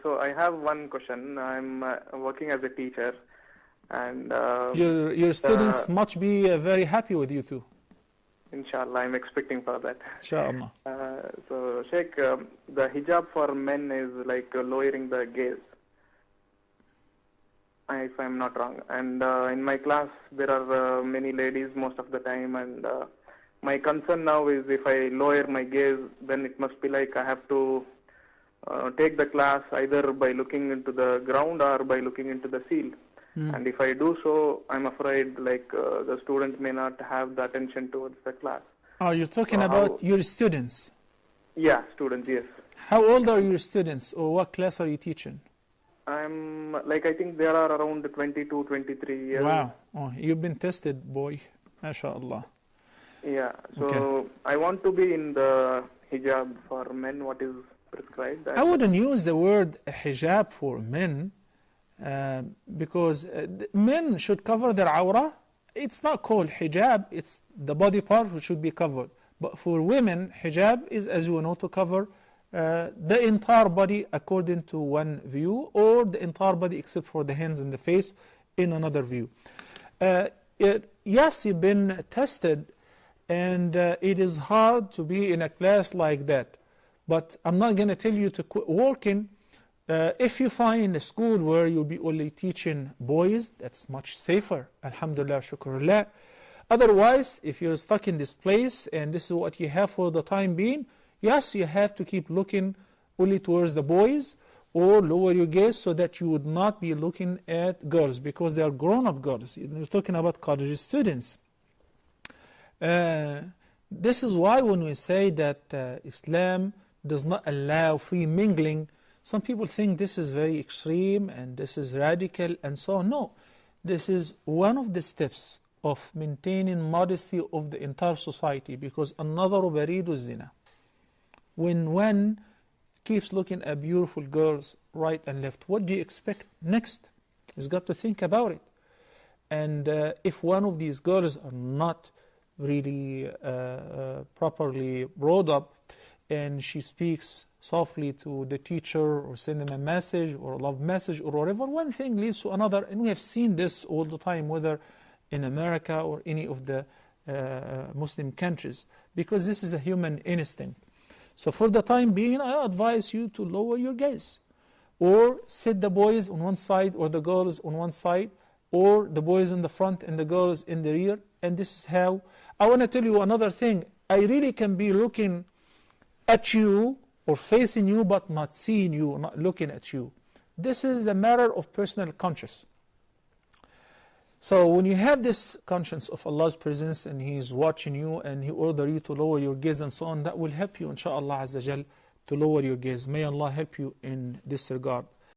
So I have one question. I'm working as a teacher, and Your students must be very happy with you too. inshallah, I'm expecting for that. Inshallah. So Sheikh, the hijab for men is like lowering the gaze, if I'm not wrong. And in my class, there are many ladies most of the time, and my concern now is if I lower my gaze, then it must be like I have to take the class either by looking into the ground or by looking into the ceiling. And if I do so, I'm afraid like the students may not have the attention towards the class. Oh, you're talking about your students? Yeah, students, yes. How old are your students, or what class are you teaching? I'm like, I think there are around 22, 23 years. Wow, oh, you've been tested, boy. MashaAllah. Yeah, so Okay. I want to be in the hijab for men, what is prescribed. I wouldn't use the word hijab for men because men should cover their awrah. It's not called hijab, it's the body part which should be covered. But for women, hijab is, as you know, to cover the entire body according to one view, or the entire body except for the hands and the face in another view. Yes, you've been tested, and it is hard to be in a class like that. But I'm not going to tell you to quit working. If you find a school where you'll be only teaching boys, that's much safer. Alhamdulillah, shukrullah. Otherwise, if you're stuck in this place and this is what you have for the time being, yes, you have to keep looking only towards the boys, or lower your gaze so that you would not be looking at girls, because they are grown-up girls. You're talking about college students. This is why when we say that Islam does not allow free mingling, some people think this is very extreme and this is radical and so on. No, this is one of the steps of maintaining modesty of the entire society, because another baridu zina. When one keeps looking at beautiful girls right and left, what do you expect next? He's got to think about it. And if one of these girls are not really properly brought up, and she speaks softly to the teacher or send them a message or a love message or whatever, one thing leads to another. And we have seen this all the time, whether in America or any of the Muslim countries, because this is a human instinct. So for the time being, I advise you to lower your gaze, or sit the boys on one side or the girls on one side, or the boys in the front and the girls in the rear. And this is how. I want to tell you another thing. I really can be looking at you or facing you but not seeing you, not looking at you. This is a matter of personal conscience. So when you have this conscience of Allah's presence and He is watching you and He orders you to lower your gaze and so on, that will help you, inshaAllah Azza Jal, to lower your gaze. May Allah help you in this regard.